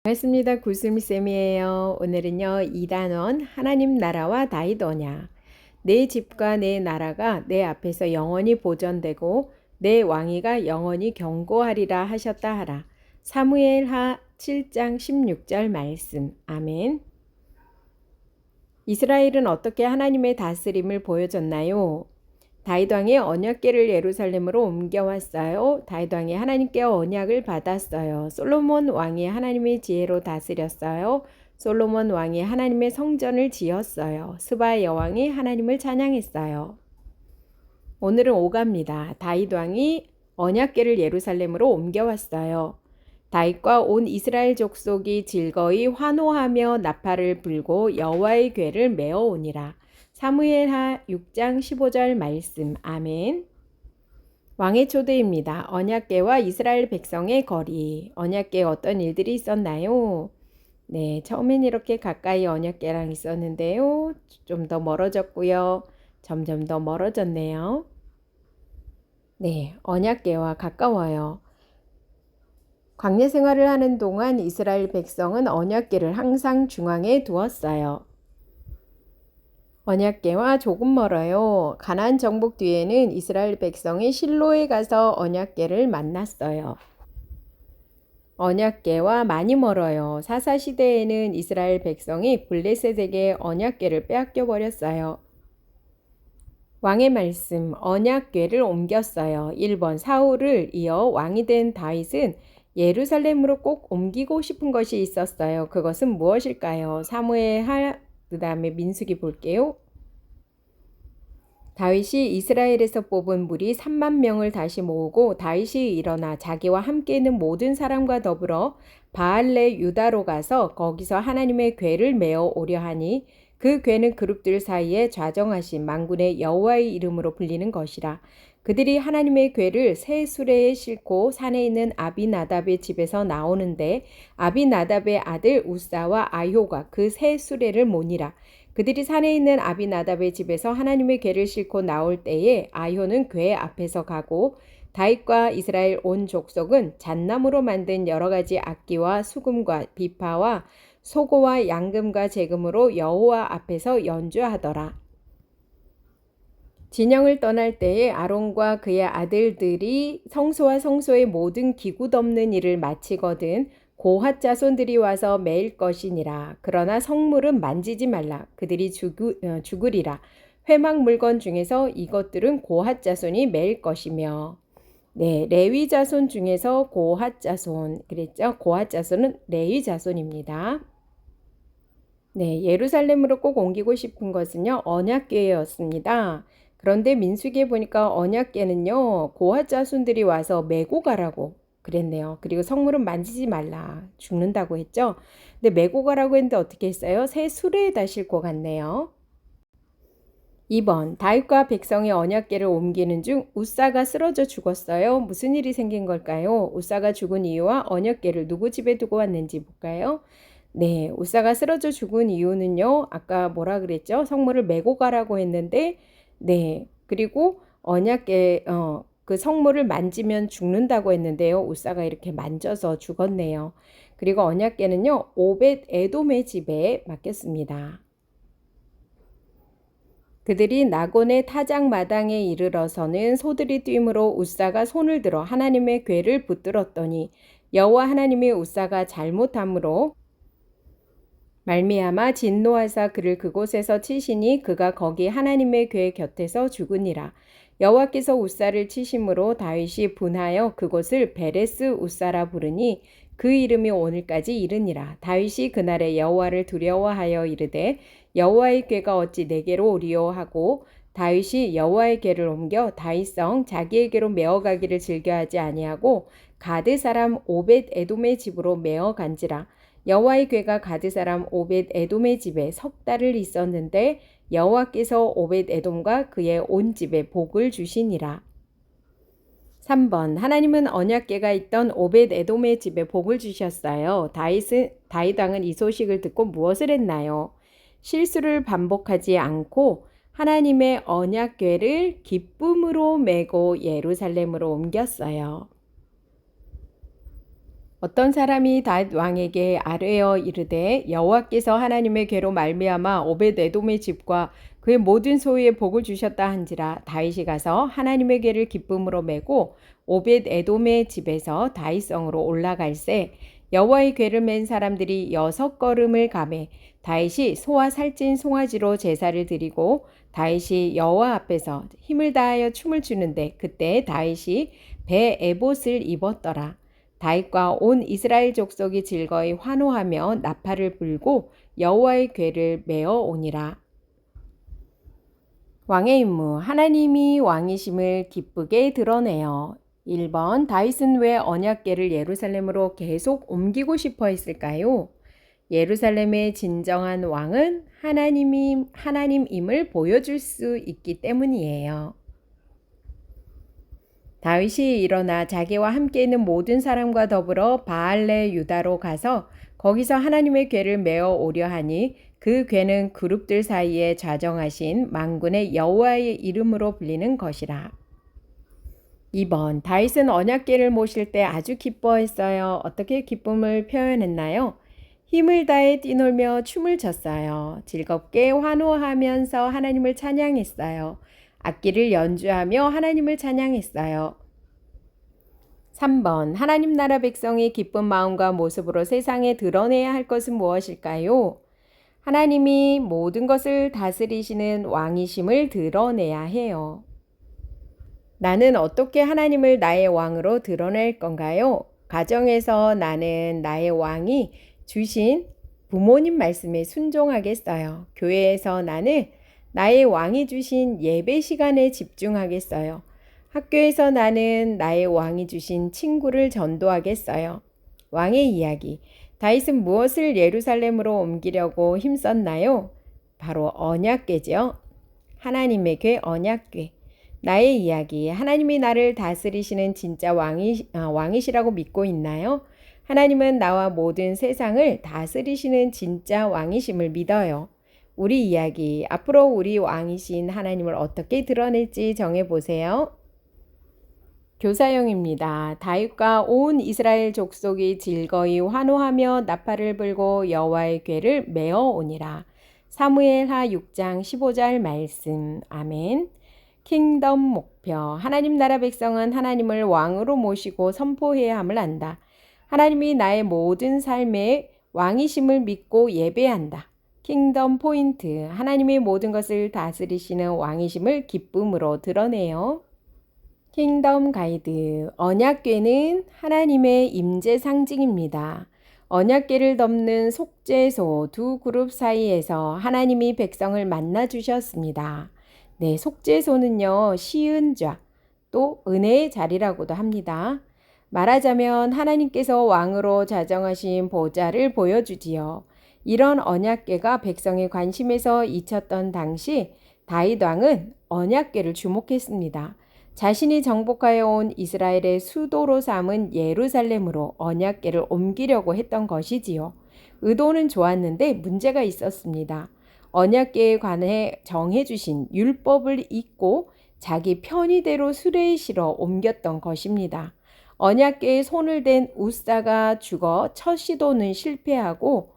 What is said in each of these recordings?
반갑습니다. 구슬미쌤이에요. 오늘은요, 이단원 하나님 나라와 다윗 언약. 내 집과 내 나라가 내 앞에서 영원히 보존되고 내 왕위가 영원히 경고하리라 하셨다 하라. 사무엘하 7장 16절 말씀. 아멘. 이스라엘은 어떻게 하나님의 다스림을 보여줬나요? 다윗 왕이 언약궤를 예루살렘으로 옮겨왔어요. 다윗 왕이 하나님께 언약을 받았어요. 솔로몬 왕이 하나님의 지혜로 다스렸어요. 솔로몬 왕이 하나님의 성전을 지었어요. 스바 여왕이 하나님을 찬양했어요. 오늘은 오갑니다. 다윗 왕이 언약궤를 예루살렘으로 옮겨왔어요. 다윗과 온 이스라엘 족속이 즐거이 환호하며 나팔을 불고 여호와의 궤를 메어오니라. 사무엘하 6장 15절 말씀. 아멘. 왕의 초대입니다. 언약궤와 이스라엘 백성의 거리. 언약궤에 어떤 일들이 있었나요? 네, 처음엔 이렇게 가까이 언약궤랑 있었는데요. 좀 더 멀어졌고요. 점점 더 멀어졌네요. 네, 언약궤와 가까워요. 광야 생활을 하는 동안 이스라엘 백성은 언약궤를 항상 중앙에 두었어요. 언약궤와 조금 멀어요. 가나안 정복 뒤에는 이스라엘 백성이 실로에 가서 언약궤를 만났어요. 언약궤와 많이 멀어요. 사사 시대에는 이스라엘 백성이 블레셋에게 언약궤를 빼앗겨 버렸어요. 왕의 말씀, 언약궤를 옮겼어요. 1번 사울을 이어 왕이 된 다윗은 예루살렘으로 꼭 옮기고 싶은 것이 있었어요. 그것은 무엇일까요? 사무엘하 그 다음에 민수기 볼게요. 다윗이 이스라엘에서 뽑은 무리 3만 명을 다시 모으고 다윗이 일어나 자기와 함께 있는 모든 사람과 더불어 바알레 유다로 가서 거기서 하나님의 궤를 메어 오려 하니 그 궤는 그룹들 사이에 좌정하신 만군의 여호와의 이름으로 불리는 것이라. 그들이 하나님의 궤를 새 수레에 싣고 산에 있는 아비나답의 집에서 나오는데 아비나답의 아들 우사와 아효가 그 새 수레를 모니라. 그들이 산에 있는 아비나답의 집에서 하나님의 궤를 싣고 나올 때에 아효는 궤 앞에서 가고 다윗과 이스라엘 온 족속은 잣나무로 만든 여러 가지 악기와 수금과 비파와 소고와 양금과 제금으로 여호와 앞에서 연주하더라. 진영을 떠날 때에 아론과 그의 아들들이 성소와 성소의 모든 기구 덮는 일을 마치거든 고핫 자손들이 와서 매일 것이니라. 그러나 성물은 만지지 말라. 그들이 죽으리라. 회막 물건 중에서 이것들은 고핫 자손이 매일 것이며. 네, 레위 자손 중에서 고핫 자손 그랬죠. 고핫 자손은 레위 자손입니다. 네, 예루살렘으로 꼭 옮기고 싶은 것은요, 언약궤였습니다. 그런데 민수기에 보니까 언약궤는요, 고핫 자손들이 와서 메고 가라고 그랬네요. 그리고 성물은 만지지 말라. 죽는다고 했죠. 근데 메고 가라고 했는데 어떻게 했어요? 새 수레에다 싣고 갔네요. 2번, 다윗과 백성의 언약궤를 옮기는 중 우사가 쓰러져 죽었어요. 무슨 일이 생긴 걸까요? 우사가 죽은 이유와 언약궤를 누구 집에 두고 왔는지 볼까요? 네, 우사가 쓰러져 죽은 이유는요. 아까 뭐라 그랬죠? 성물을 메고 가라고 했는데 네, 그리고 언약궤 그 성물을 만지면 죽는다고 했는데요. 우사가 이렇게 만져서 죽었네요. 그리고 언약궤는요. 오벳 에돔의 집에 맡겼습니다. 그들이 나곤의 타작 마당에 이르러서는 소들이 뛰므로 우사가 손을 들어 하나님의 궤를 붙들었더니 여호와 하나님이 우사가 잘못함으로 말미암아 진노하사 그를 그곳에서 치시니 그가 거기 하나님의 궤 곁에서 죽으니라. 여호와께서 우사를 치심으로 다윗이 분하여 그곳을 베레스 우사라 부르니 그 이름이 오늘까지 이르니라. 다윗이 그날에 여호와를 두려워하여 이르되 여호와의 궤가 어찌 내게로 오리요 하고 다윗이 여호와의 궤를 옮겨 다윗성 자기에게로 메어가기를 즐겨하지 아니하고 가드 사람 오벳 에돔의 집으로 메어간지라. 여호와의 궤가 가드 사람 오벳 에돔의 집에 석 달을 있었는데 여호와께서 오벳 에돔과 그의 온 집에 복을 주시니라. 3번 하나님은 언약궤가 있던 오벳 에돔의 집에 복을 주셨어요. 다윗 왕은 이 소식을 듣고 무엇을 했나요? 실수를 반복하지 않고 하나님의 언약궤를 기쁨으로 메고 예루살렘으로 옮겼어요. 어떤 사람이 닷 왕에게 아뢰어 이르되 여호와께서 하나님의 괴로 말미암아 오벳에돔의 집과 그의 모든 소유에 복을 주셨다 한지라. 다윗이 가서 하나님의 괴를 기쁨으로 메고 오벳에돔의 집에서 다윗성으로 올라갈새 여호와의 괴를 맨 사람들이 6걸음을 가매 다윗이 소와 살찐 송아지로 제사를 드리고 다윗이 여호와 앞에서 힘을 다하여 춤을 추는데 그때 다윗이 배 에봇을 입었더라. 다윗과 온 이스라엘 족속이 즐거이 환호하며 나팔을 불고 여호와의 궤를 메어 오니라. 왕의 임무, 하나님이 왕이심을 기쁘게 드러내요. 1번, 다윗은 왜 언약궤를 예루살렘으로 계속 옮기고 싶어 했을까요? 예루살렘의 진정한 왕은 하나님임을 보여줄 수 있기 때문이에요. 다윗이 일어나 자기와 함께 있는 모든 사람과 더불어 바알레 유다로 가서 거기서 하나님의 궤를 메어 오려 하니 그 궤는 그룹들 사이에 좌정하신 만군의 여호와의 이름으로 불리는 것이라. 2번, 다윗은 언약궤를 모실 때 아주 기뻐했어요. 어떻게 기쁨을 표현했나요? 힘을 다해 뛰놀며 춤을 췄어요. 즐겁게 환호하면서 하나님을 찬양했어요. 악기를 연주하며 하나님을 찬양했어요. 3번, 하나님 나라 백성이 기쁜 마음과 모습으로 세상에 드러내야 할 것은 무엇일까요? 하나님이 모든 것을 다스리시는 왕이심을 드러내야 해요. 나는 어떻게 하나님을 나의 왕으로 드러낼 건가요? 가정에서 나는 나의 왕이 주신 부모님 말씀에 순종하겠어요. 교회에서 나는 나의 왕이 주신 예배 시간에 집중하겠어요. 학교에서 나는 나의 왕이 주신 친구를 전도하겠어요. 왕의 이야기. 다윗은 무엇을 예루살렘으로 옮기려고 힘썼나요? 바로 언약궤죠. 하나님의 궤, 언약궤. 나의 이야기. 하나님이 나를 다스리시는 진짜 왕이시라고 믿고 있나요? 하나님은 나와 모든 세상을 다스리시는 진짜 왕이심을 믿어요. 우리 이야기. 앞으로 우리 왕이신 하나님을 어떻게 드러낼지 정해보세요. 교사형입니다. 다윗과 온 이스라엘 족속이 즐거이 환호하며 나팔을 불고 여호와의 궤를 메어 오니라. 사무엘하 6장 15절 말씀. 아멘. 킹덤 목표. 하나님 나라 백성은 하나님을 왕으로 모시고 선포해야 함을 안다. 하나님이 나의 모든 삶의 왕이심을 믿고 예배한다. 킹덤 포인트. 하나님이 모든 것을 다스리시는 왕이심을 기쁨으로 드러내요. 킹덤 가이드. 언약궤는 하나님의 임재 상징입니다. 언약궤를 덮는 속죄소 두 그룹 사이에서 하나님이 백성을 만나 주셨습니다. 네, 속죄소는요, 시은 좌, 또 은혜의 자리라고도 합니다. 말하자면 하나님께서 왕으로 자정하신 보좌를 보여주지요. 이런 언약궤가 백성의 관심에서 잊혔던 당시 다윗 왕은 언약궤를 주목했습니다. 자신이 정복하여 온 이스라엘의 수도로 삼은 예루살렘으로 언약궤를 옮기려고 했던 것이지요. 의도는 좋았는데 문제가 있었습니다. 언약궤에 관해 정해주신 율법을 잊고 자기 편의대로 수레에 실어 옮겼던 것입니다. 언약궤에 손을 댄 우사가 죽어 첫 시도는 실패하고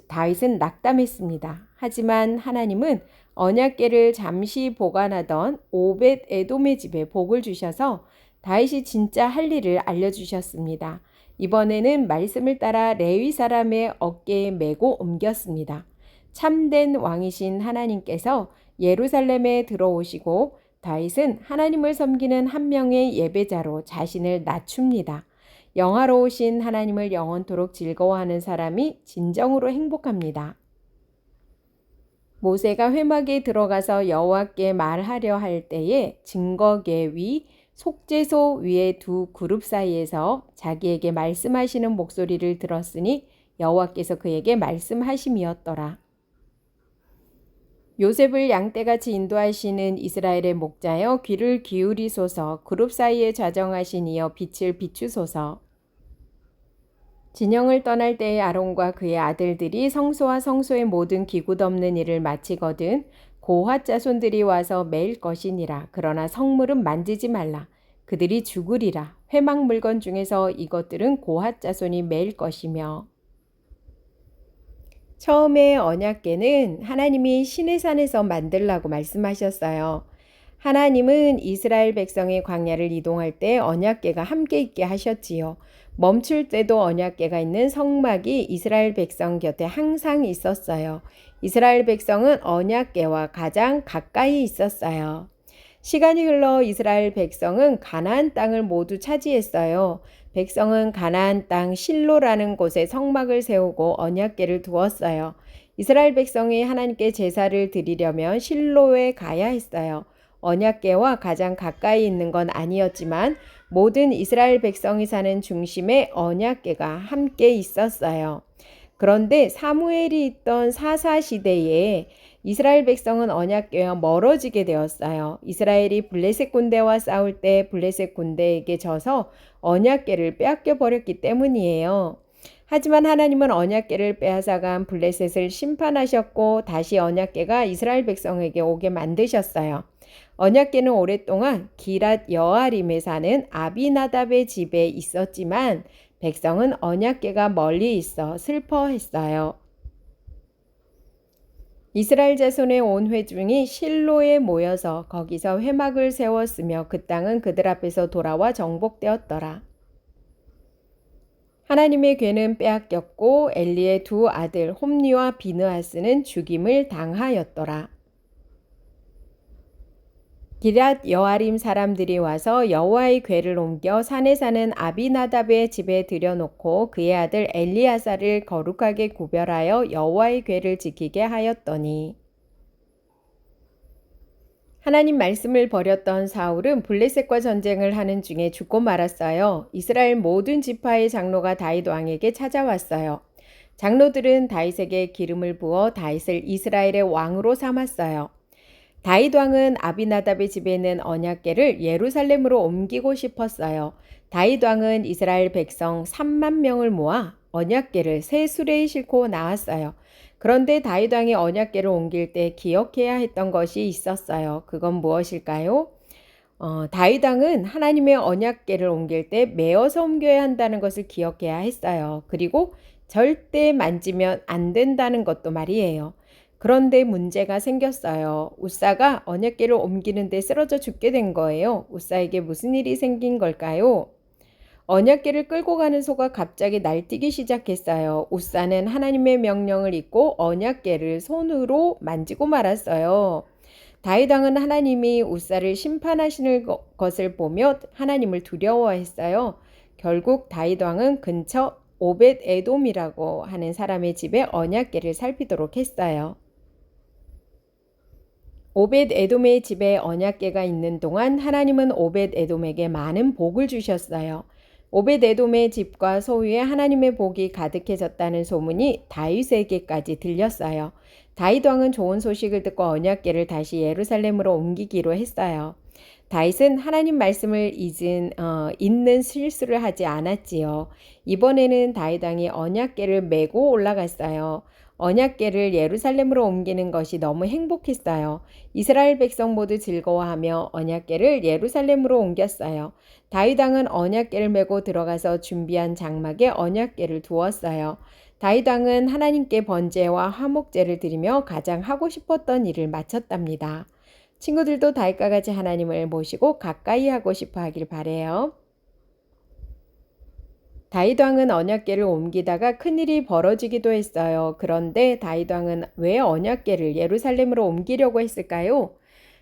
다윗은 낙담했습니다. 하지만 하나님은 언약궤를 잠시 보관하던 오벳 에돔의 집에 복을 주셔서 다윗이 진짜 할 일을 알려주셨습니다. 이번에는 말씀을 따라 레위 사람의 어깨에 메고 옮겼습니다. 참된 왕이신 하나님께서 예루살렘에 들어오시고 다윗은 하나님을 섬기는 한 명의 예배자로 자신을 낮춥니다. 영화로우신 하나님을 영원토록 즐거워하는 사람이 진정으로 행복합니다. 모세가 회막에 들어가서 여호와께 말하려 할 때에 증거궤 위 속죄소 위의 두 그룹 사이에서 자기에게 말씀하시는 목소리를 들었으니 여호와께서 그에게 말씀하심이었더라. 요셉을 양떼같이 인도하시는 이스라엘의 목자여 귀를 기울이소서. 그룹 사이에 좌정하신 이여 빛을 비추소서. 진영을 떠날 때에 아론과 그의 아들들이 성소와 성소의 모든 기구 덮는 일을 마치거든 고핫 자손들이 와서 매일 것이니라. 그러나 성물은 만지지 말라. 그들이 죽으리라. 회막 물건 중에서 이것들은 고핫 자손이 매일 것이며. 처음에 언약궤는 하나님이 시내산에서 만들라고 말씀하셨어요. 하나님은 이스라엘 백성이 광야를 이동할 때 언약궤가 함께 있게 하셨지요. 멈출 때도 언약궤가 있는 성막이 이스라엘 백성 곁에 항상 있었어요. 이스라엘 백성은 언약궤와 가장 가까이 있었어요. 시간이 흘러 이스라엘 백성은 가나안 땅을 모두 차지했어요. 백성은 가나안 땅 실로라는 곳에 성막을 세우고 언약궤를 두었어요. 이스라엘 백성이 하나님께 제사를 드리려면 실로에 가야 했어요. 언약궤와 가장 가까이 있는 건 아니었지만 모든 이스라엘 백성이 사는 중심에 언약궤가 함께 있었어요. 그런데 사무엘이 있던 사사 시대에 이스라엘 백성은 언약궤와 멀어지게 되었어요. 이스라엘이 블레셋 군대와 싸울 때 블레셋 군대에게 져서 언약궤를 빼앗겨 버렸기 때문이에요. 하지만 하나님은 언약궤를 빼앗아간 블레셋을 심판하셨고 다시 언약궤가 이스라엘 백성에게 오게 만드셨어요. 언약궤는 오랫동안 기랏 여아림에 사는 아비나답의 집에 있었지만 백성은 언약궤가 멀리 있어 슬퍼했어요. 이스라엘 자손의 온 회중이 실로에 모여서 거기서 회막을 세웠으며 그 땅은 그들 앞에서 돌아와 정복되었더라. 하나님의 궤는 빼앗겼고 엘리의 두 아들 홈니와 비느하스는 죽임을 당하였더라. 기랏 여아림 사람들이 와서 여호와의 궤를 옮겨 산에 사는 아비나답의 집에 들여놓고 그의 아들 엘리야사를 거룩하게 구별하여 여호와의 궤를 지키게 하였더니 하나님 말씀을 버렸던 사울은 블레셋과 전쟁을 하는 중에 죽고 말았어요. 이스라엘 모든 지파의 장로가 다윗 왕에게 찾아왔어요. 장로들은 다윗에게 기름을 부어 다윗을 이스라엘의 왕으로 삼았어요. 다윗 왕은 아비나답의 집에 있는 언약궤를 예루살렘으로 옮기고 싶었어요. 다윗 왕은 이스라엘 백성 3만 명을 모아 언약궤를 새 수레에 싣고 나왔어요. 그런데 다윗 왕이 언약궤를 옮길 때 기억해야 했던 것이 있었어요. 그건 무엇일까요? 다윗 왕은 하나님의 언약궤를 옮길 때 메어서 옮겨야 한다는 것을 기억해야 했어요. 그리고 절대 만지면 안 된다는 것도 말이에요. 그런데 문제가 생겼어요. 우사가 언약궤를 옮기는데 쓰러져 죽게 된 거예요. 우사에게 무슨 일이 생긴 걸까요? 언약궤를 끌고 가는 소가 갑자기 날뛰기 시작했어요. 우사는 하나님의 명령을 잊고 언약궤를 손으로 만지고 말았어요. 다윗 왕은 하나님이 우사를 심판하시는 것을 보며 하나님을 두려워했어요. 결국 다윗 왕은 근처 오벳 에돔이라고 하는 사람의 집에 언약궤를 살피도록 했어요. 오벳 에돔의 집에 언약궤가 있는 동안 하나님은 오벳 에돔에게 많은 복을 주셨어요. 오벳 에돔의 집과 소유에 하나님의 복이 가득해졌다는 소문이 다윗에게까지 들렸어요. 다윗 왕은 좋은 소식을 듣고 언약궤를 다시 예루살렘으로 옮기기로 했어요. 다윗은 하나님 말씀을 잊는 실수를 하지 않았지요. 이번에는 다윗 왕이 언약궤를 메고 올라갔어요. 언약궤를 예루살렘으로 옮기는 것이 너무 행복했어요. 이스라엘 백성 모두 즐거워하며 언약궤를 예루살렘으로 옮겼어요. 다윗 왕은 언약궤를 메고 들어가서 준비한 장막에 언약궤를 두었어요. 다윗 왕은 하나님께 번제와 화목제를 드리며 가장 하고 싶었던 일을 마쳤답니다. 친구들도 다윗과 같이 하나님을 모시고 가까이 하고 싶어 하길 바래요. 다윗 왕은 언약궤를 옮기다가 큰일이 벌어지기도 했어요. 그런데 다윗 왕은 왜 언약궤를 예루살렘으로 옮기려고 했을까요?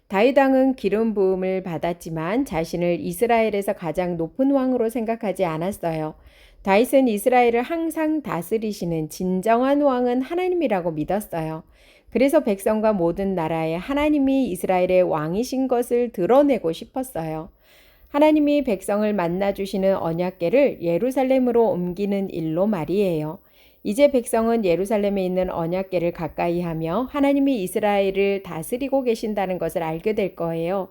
다윗 왕은 기름 부음을 받았지만 자신을 이스라엘에서 가장 높은 왕으로 생각하지 않았어요. 다윗은 이스라엘을 항상 다스리시는 진정한 왕은 하나님이라고 믿었어요. 그래서 백성과 모든 나라에 하나님이 이스라엘의 왕이신 것을 드러내고 싶었어요. 하나님이 백성을 만나주시는 언약궤를 예루살렘으로 옮기는 일로 말이에요. 이제 백성은 예루살렘에 있는 언약궤를 가까이 하며 하나님이 이스라엘을 다스리고 계신다는 것을 알게 될 거예요.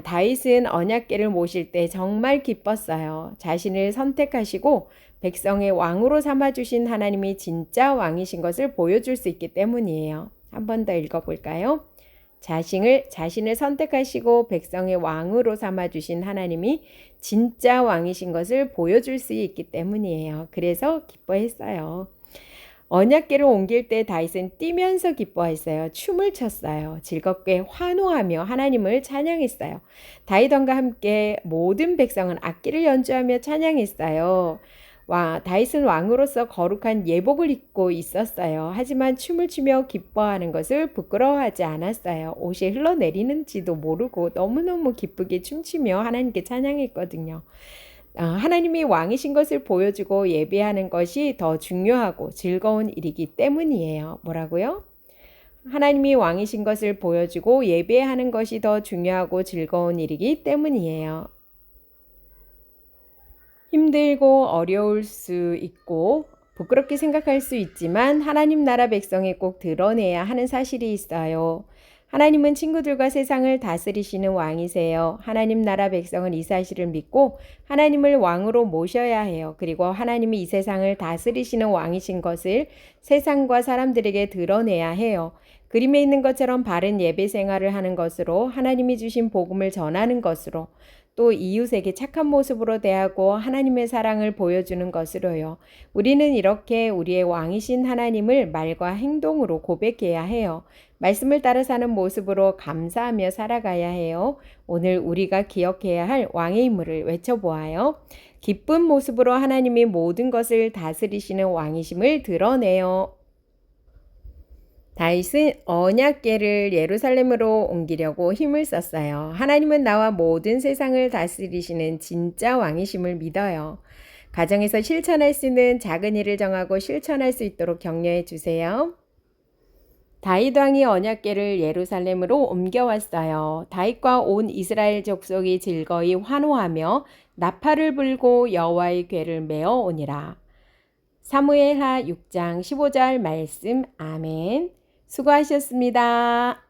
다윗은 언약궤를 모실 때 정말 기뻤어요. 자신을 선택하시고 백성의 왕으로 삼아주신 하나님이 진짜 왕이신 것을 보여줄 수 있기 때문이에요. 한 번 더 읽어볼까요? 자신을 선택하시고 백성의 왕으로 삼아주신 하나님이 진짜 왕이신 것을 보여줄 수 있기 때문이에요. 그래서 기뻐했어요. 언약궤를 옮길 때 다윗은 뛰면서 기뻐했어요. 춤을 췄어요. 즐겁게 환호하며 하나님을 찬양했어요. 다윗 왕과 함께 모든 백성은 악기를 연주하며 찬양했어요. 다윗은 왕으로서 거룩한 예복을 입고 있었어요. 하지만 춤을 추며 기뻐하는 것을 부끄러워하지 않았어요. 옷이 흘러내리는지도 모르고 너무너무 기쁘게 춤추며 하나님께 찬양했거든요. 하나님이 왕이신 것을 보여주고 예배하는 것이 더 중요하고 즐거운 일이기 때문이에요. 뭐라고요? 하나님이 왕이신 것을 보여주고 예배하는 것이 더 중요하고 즐거운 일이기 때문이에요. 힘들고 어려울 수 있고 부끄럽게 생각할 수 있지만 하나님 나라 백성이 꼭 드러내야 하는 사실이 있어요. 하나님은 친구들과 세상을 다스리시는 왕이세요. 하나님 나라 백성은 이 사실을 믿고 하나님을 왕으로 모셔야 해요. 그리고 하나님이 이 세상을 다스리시는 왕이신 것을 세상과 사람들에게 드러내야 해요. 그림에 있는 것처럼 바른 예배 생활을 하는 것으로, 하나님이 주신 복음을 전하는 것으로, 또 이웃에게 착한 모습으로 대하고 하나님의 사랑을 보여주는 것으로요. 우리는 이렇게 우리의 왕이신 하나님을 말과 행동으로 고백해야 해요. 말씀을 따라 사는 모습으로 감사하며 살아가야 해요. 오늘 우리가 기억해야 할 왕의 임무를 외쳐보아요. 기쁜 모습으로 하나님이 모든 것을 다스리시는 왕이심을 드러내요. 다윗은 언약궤를 예루살렘으로 옮기려고 힘을 썼어요. 하나님은 나와 모든 세상을 다스리시는 진짜 왕이심을 믿어요. 가정에서 실천할 수 있는 작은 일을 정하고 실천할 수 있도록 격려해 주세요. 다윗 왕이 언약궤를 예루살렘으로 옮겨왔어요. 다윗과 온 이스라엘 족속이 즐거이 환호하며 나팔을 불고 여호와의 궤를 메어 오니라. 사무엘하 6장 15절 말씀. 아멘. 수고하셨습니다.